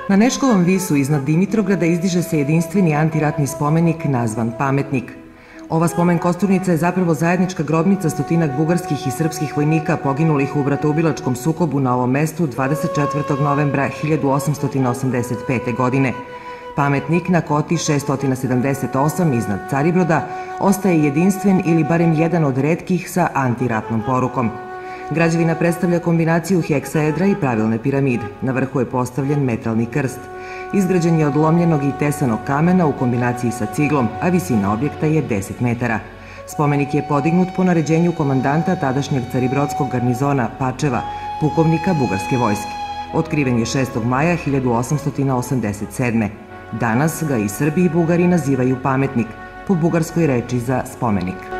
Na Neškovom visu iznad Dimitrovgrada izdiže se jedinstveni antiratni spomenik nazvan Pametnik. Ova spomen kosturnica je zapravo zajednička grobnica stotinak bugarskih i srpskih vojnika poginulih u bratoubilačkom sukobu na ovom mestu 24. novembra 1885. godine. Pametnik na koti 678 iznad Caribroda ostaje jedinstven ili barem jedan od retkih sa antiratnom porukom. Građevina predstavlja kombinaciju heksaedra i pravilne piramide. Na vrhu je postavljen metalni krst. Izgrađen je od lomljenog i tesanog kamena u kombinaciji sa ciglom, a visina objekta je 10 metara. Spomenik je podignut po naređenju komandanta tadašnjeg caribrodskog garnizona Pačeva, pukovnika bugarske vojske. Otkriven je 6. maja 1887. Danas ga i Srbi i Bugari nazivaju Pametnik, po bugarskoj reči za spomenik.